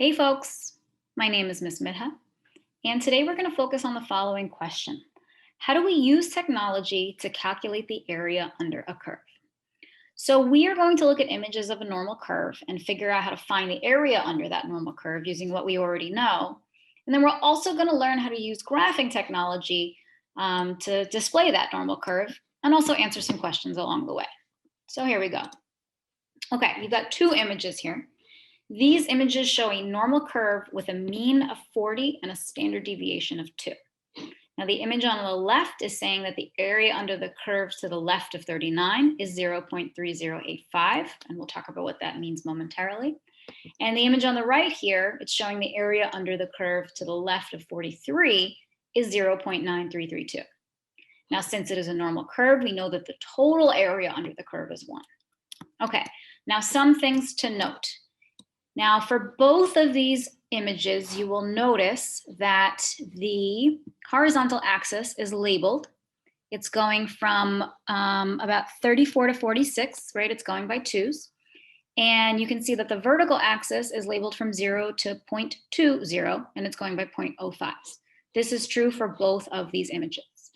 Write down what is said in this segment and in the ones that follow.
Hey folks, my name is Miss Midha, and today we're going to focus on the following question. How do we use technology to calculate the area under a curve? So we are going to look at images of a normal curve and figure out how to find the area under that normal curve using what we already know. And then we're also going to learn how to use graphing technology to display that normal curve and also answer some questions along the way. So here we go. Okay, you've got two images here. These images show a normal curve with a mean of 40 and a standard deviation of 2. Now the image on the left is saying that the area under the curve to the left of 39 is 0.3085, and we'll talk about what that means momentarily. And the image on the right here, it's showing the area under the curve to the left of 43 is 0.9332. Now, since it is a normal curve, we know that the total area under the curve is 1. Okay, now some things to note. Now, for both of these images, you will notice that the horizontal axis is labeled. It's going from about 34 to 46, right? It's going by twos. And you can see that the vertical axis is labeled from 0 to 0.20, and it's going by 0.05. This is true for both of these images.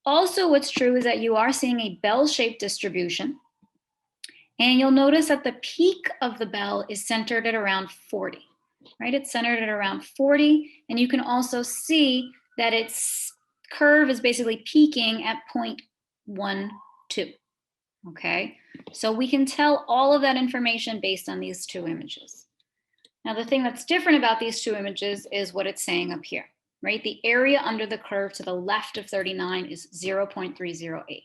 Also, what's true is that you are seeing a bell-shaped distribution. And you'll notice that the peak of the bell is centered at around 40, right? It's centered at around 40. And you can also see that its curve is basically peaking at 0.12, okay? So we can tell all of that information based on these two images. Now, the thing that's different about these two images is what it's saying up here, right? The area under the curve to the left of 39 is 0.308.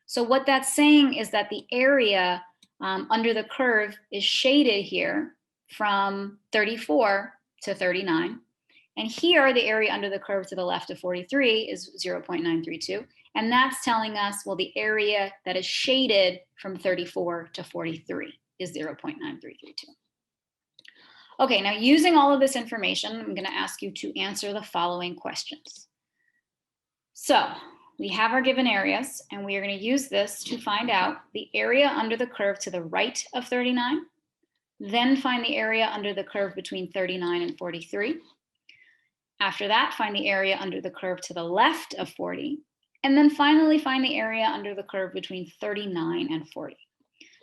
So what that's saying is that the area under the curve is shaded here from 34 to 39. And here, the area under the curve to the left of 43 is 0.932. And that's telling us, well, the area that is shaded from 34 to 43 is 0.9332. Okay, now using all of this information, I'm going to ask you to answer the following questions. So, we have our given areas, and we are going to use this to find out the area under the curve to the right of 39, then find the area under the curve between 39 and 43. After that, find the area under the curve to the left of 40, and then finally find the area under the curve between 39 and 40.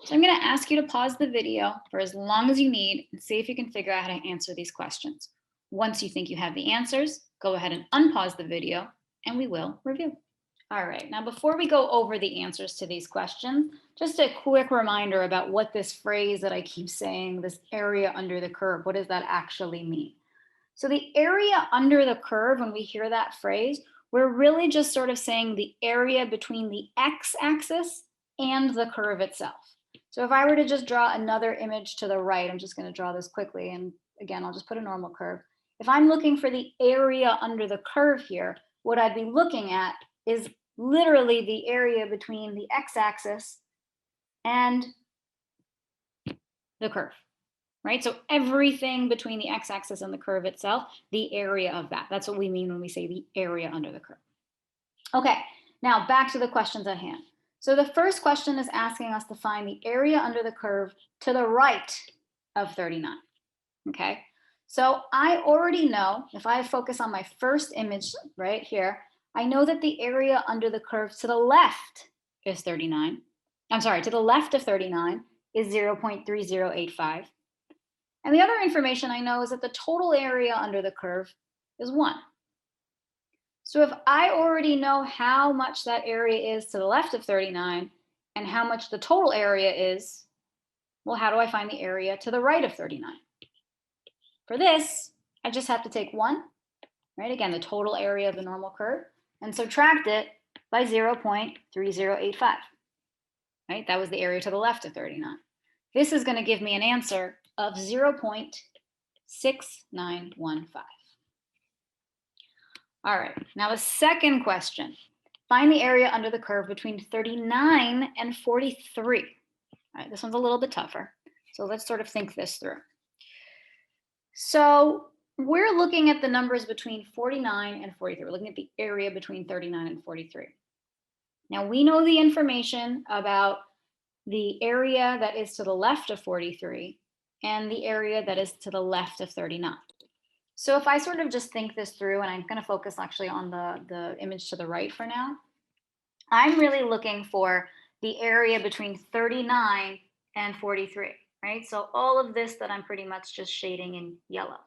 So I'm going to ask you to pause the video for as long as you need and see if you can figure out how to answer these questions. Once you think you have the answers, go ahead and unpause the video, and we will review. All right, now before we go over the answers to these questions, just a quick reminder about what this phrase that I keep saying, this area under the curve, what does that actually mean? So the area under the curve, when we hear that phrase, we're really just sort of saying the area between the x-axis and the curve itself. So if I were to just draw another image to the right, I'm just going to draw this quickly, and again, I'll just put a normal curve. If I'm looking for the area under the curve here, what I'd be looking at is literally the area between the x-axis and the curve, right? So everything between the x-axis and the curve itself, the area of that. That's what we mean when we say the area under the curve. Okay, now back to the questions at hand. So the first question is asking us to find the area under the curve to the right of 39, okay? So I already know, if I focus on my first image right here, I know that the area under the curve to the left is 39. I'm sorry, to the left of 39 is 0.3085. And the other information I know is that the total area under the curve is 1. So if I already know how much that area is to the left of 39 and how much the total area is, well, how do I find the area to the right of 39? For this, I just have to take 1, right? Again, the total area of the normal curve, and subtract it by 0.3085, right? That was the area to the left of 39. This is going to give me an answer of 0.6915. All right, now the second question. Find the area under the curve between 39 and 43. All right, this one's a little bit tougher. So let's sort of think this through. So we're looking at the numbers between 49 and 43. We're looking at the area between 39 and 43. Now we know the information about the area that is to the left of 43 and the area that is to the left of 39. So if I sort of just think this through, and I'm going to focus actually on the image to the right for now, I'm really looking for the area between 39 and 43, right? So all of this that I'm pretty much just shading in yellow.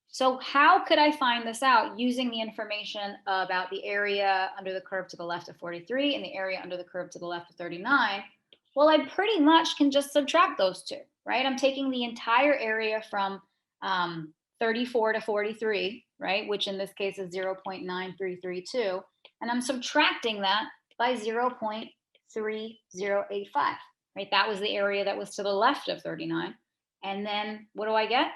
So how could I find this out using the information about the area under the curve to the left of 43 and the area under the curve to the left of 39? Well, I pretty much can just subtract those two, right? I'm taking the entire area from 34 to 43, right? Which in this case is 0.9332. And I'm subtracting that by 0.3085, right? That was the area that was to the left of 39. And then what do I get?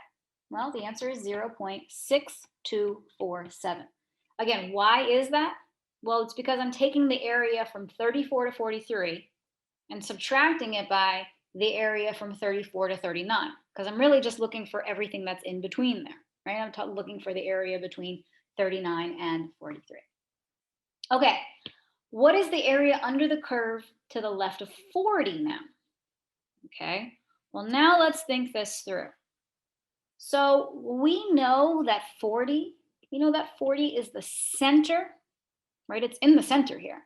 Well, the answer is 0.6247. Again, why is that? Well, it's because I'm taking the area from 34 to 43 and subtracting it by the area from 34 to 39, because I'm really just looking for everything that's in between there, right? I'm looking for the area between 39 and 43. Okay, what is the area under the curve to the left of 40 now? Okay, well, now let's think this through. So we know that 40 is the center, right? It's in the center here.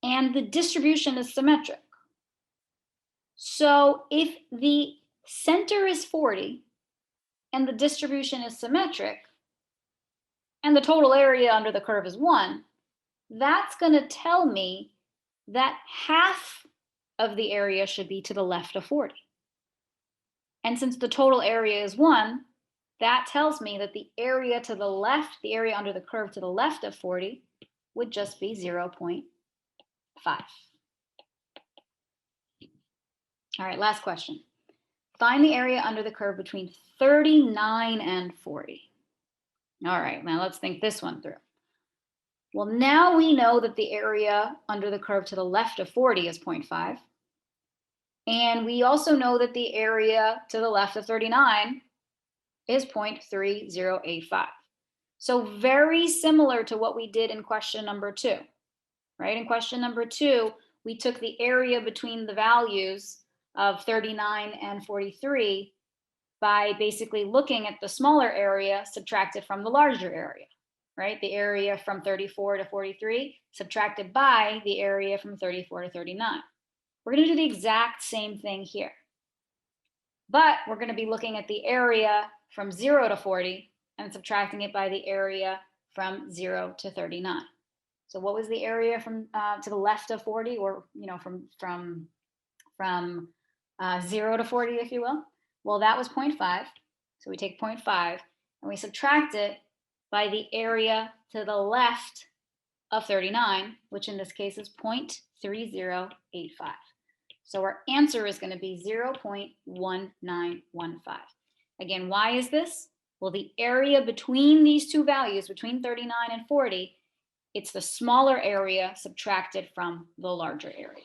And the distribution is symmetric. So if the center is 40 and the distribution is symmetric and the total area under the curve is 1, that's going to tell me that half of the area should be to the left of 40. And since the total area is 1, that tells me that the area to the left, the area under the curve to the left of 40, would just be 0.5. All right, last question. Find the area under the curve between 39 and 40. All right, now let's think this one through. Well, now we know that the area under the curve to the left of 40 is 0.5. And we also know that the area to the left of 39 is 0.3085. So very similar to what we did in question number 2, right? In question number 2, we took the area between the values of 39 and 43 by basically looking at the smaller area subtracted from the larger area, right? The area from 34 to 43 subtracted by the area from 34 to 39. We're going to do the exact same thing here. But we're going to be looking at the area from 0 to 40 and subtracting it by the area from 0 to 39. So what was the area from to the left of 40, or from 0 to 40, if you will? Well, that was 0.5. So we take 0.5 and we subtract it by the area to the left of 39, which in this case is 0.3085. So our answer is going to be 0.1915. Again, why is this? Well, the area between these two values, between 39 and 40, it's the smaller area subtracted from the larger area.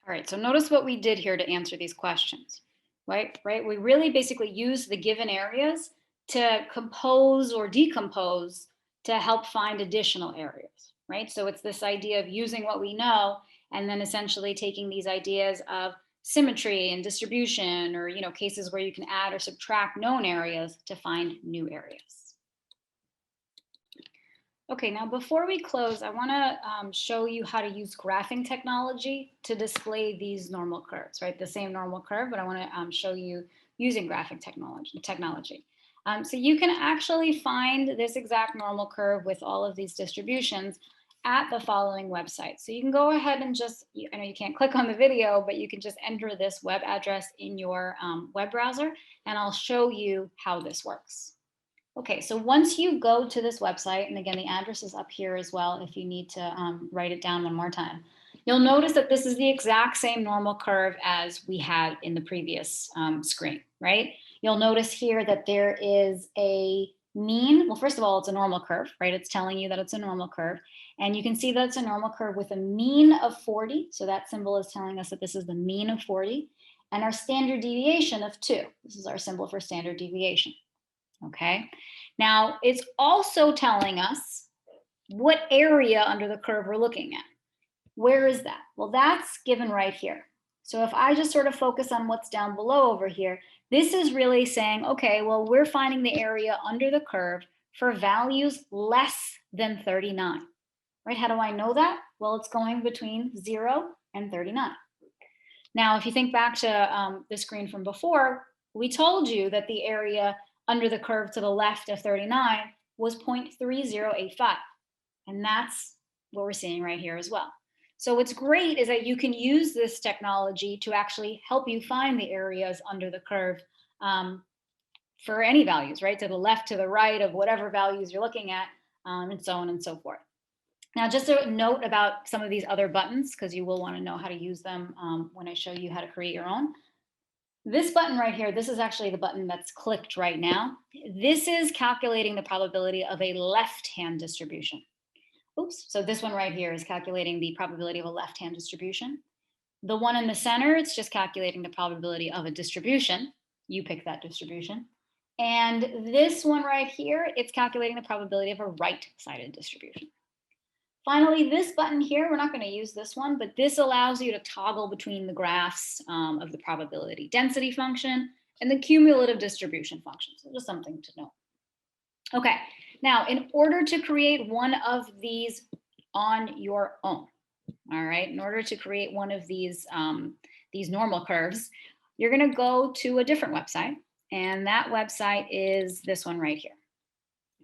All right, so notice what we did here to answer these questions, right? We really basically used the given areas to compose or decompose to help find additional areas, right? So it's this idea of using what we know and then essentially taking these ideas of symmetry and distribution, or cases where you can add or subtract known areas to find new areas. Okay, now before we close, I want to show you how to use graphing technology to display these normal curves, right? The same normal curve, but I want to show you using graphing technology. So you can actually find this exact normal curve with all of these distributions at the following website. So you can go ahead and just, I know you can't click on the video, but you can just enter this web address in your web browser, and I'll show you how this works. Okay, so once you go to this website, and again, the address is up here as well if you need to write it down one more time, you'll notice that this is the exact same normal curve as we had in the previous screen, right? You'll notice here that there is a mean. Well, first of all, it's a normal curve, right? It's telling you that it's a normal curve. And you can see that it's a normal curve with a mean of 40. So that symbol is telling us that this is the mean of 40. And our standard deviation of 2. This is our symbol for standard deviation. Okay. Now, it's also telling us what area under the curve we're looking at. Where is that? Well, that's given right here. So if I just sort of focus on what's down below over here, this is really saying, okay, well, we're finding the area under the curve for values less than 39, right? How do I know that? Well, it's going between 0 and 39. Now, if you think back to the screen from before, we told you that the area under the curve to the left of 39 was 0.3085. And that's what we're seeing right here as well. So what's great is that you can use this technology to actually help you find the areas under the curve for any values, right? To the left, to the right of whatever values you're looking at, and so on and so forth. Now, just a note about some of these other buttons, because you will want to know how to use them when I show you how to create your own. This button right here, this is actually the button that's clicked right now. This is calculating the probability of a left-hand distribution. Oops, so this one right here is calculating the probability of a left-hand distribution. The one in the center, it's just calculating the probability of a distribution. You pick that distribution. And this one right here, it's calculating the probability of a right-sided distribution. Finally, this button here, we're not going to use this one, but this allows you to toggle between the graphs of the probability density function and the cumulative distribution function. So just something to note. Okay, now in order to create one of these on your own, all right, in order to create one of these normal curves, you're going to go to a different website, and that website is this one right here.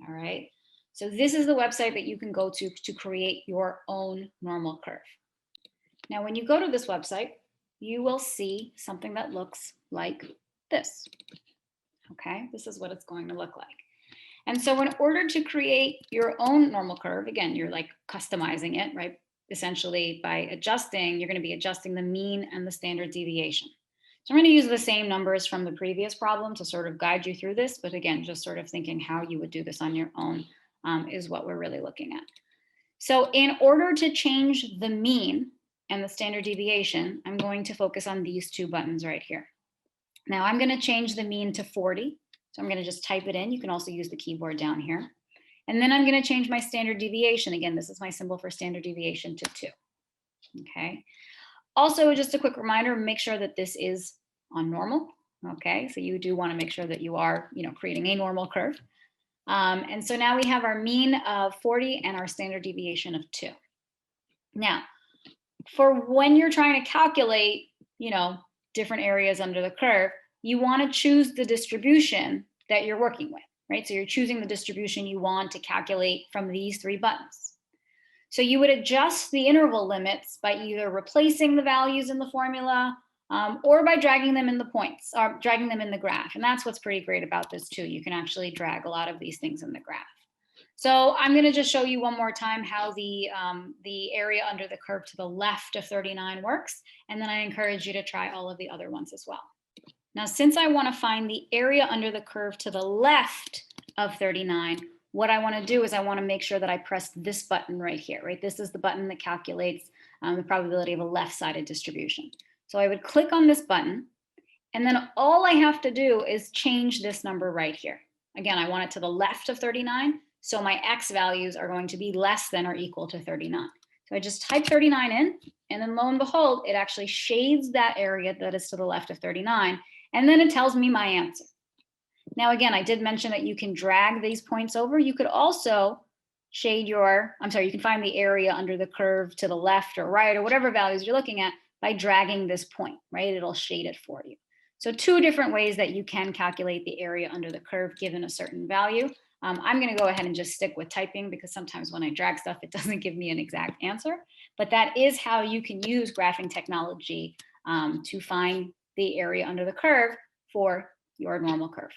All right. So this is the website that you can go to create your own normal curve. Now, when you go to this website, you will see something that looks like this. Okay, this is what it's going to look like. And so in order to create your own normal curve, again, you're like customizing it, right? Essentially by adjusting, you're going to be adjusting the mean and the standard deviation. So I'm going to use the same numbers from the previous problem to sort of guide you through this. But again, just sort of thinking how you would do this on your own is what we're really looking at. So in order to change the mean and the standard deviation, I'm going to focus on these two buttons right here. Now I'm going to change the mean to 40. So I'm going to just type it in. You can also use the keyboard down here. And then I'm going to change my standard deviation. Again, this is my symbol for standard deviation to 2. Okay. Also, just a quick reminder, make sure that this is on normal. Okay. So you do want to make sure that you are, creating a normal curve. And so now we have our mean of 40 and our standard deviation of 2. Now, for when you're trying to calculate, different areas under the curve, you want to choose the distribution that you're working with, right? So you're choosing the distribution you want to calculate from these 3 buttons. So you would adjust the interval limits by either replacing the values in the formula or by dragging them in the points or dragging them in the graph. And that's what's pretty great about this too. You can actually drag a lot of these things in the graph. So I'm going to just show you one more time how the area under the curve to the left of 39 works. And then I encourage you to try all of the other ones as well. Now, since I want to find the area under the curve to the left of 39, what I want to do is I want to make sure that I press this button right here, right? This is the button that calculates the probability of a left-sided distribution. So I would click on this button, and then all I have to do is change this number right here. Again, I want it to the left of 39, so my X values are going to be less than or equal to 39. So I just type 39 in, and then lo and behold, it actually shades that area that is to the left of 39, and then it tells me my answer. Now, again, I did mention that you can drag these points over. You could also shade you can find the area under the curve to the left or right or whatever values you're looking at by dragging this point, right? It'll shade it for you. So 2 different ways that you can calculate the area under the curve given a certain value. I'm going to go ahead and just stick with typing because sometimes when I drag stuff, it doesn't give me an exact answer. But that is how you can use graphing technology to find the area under the curve for your normal curve.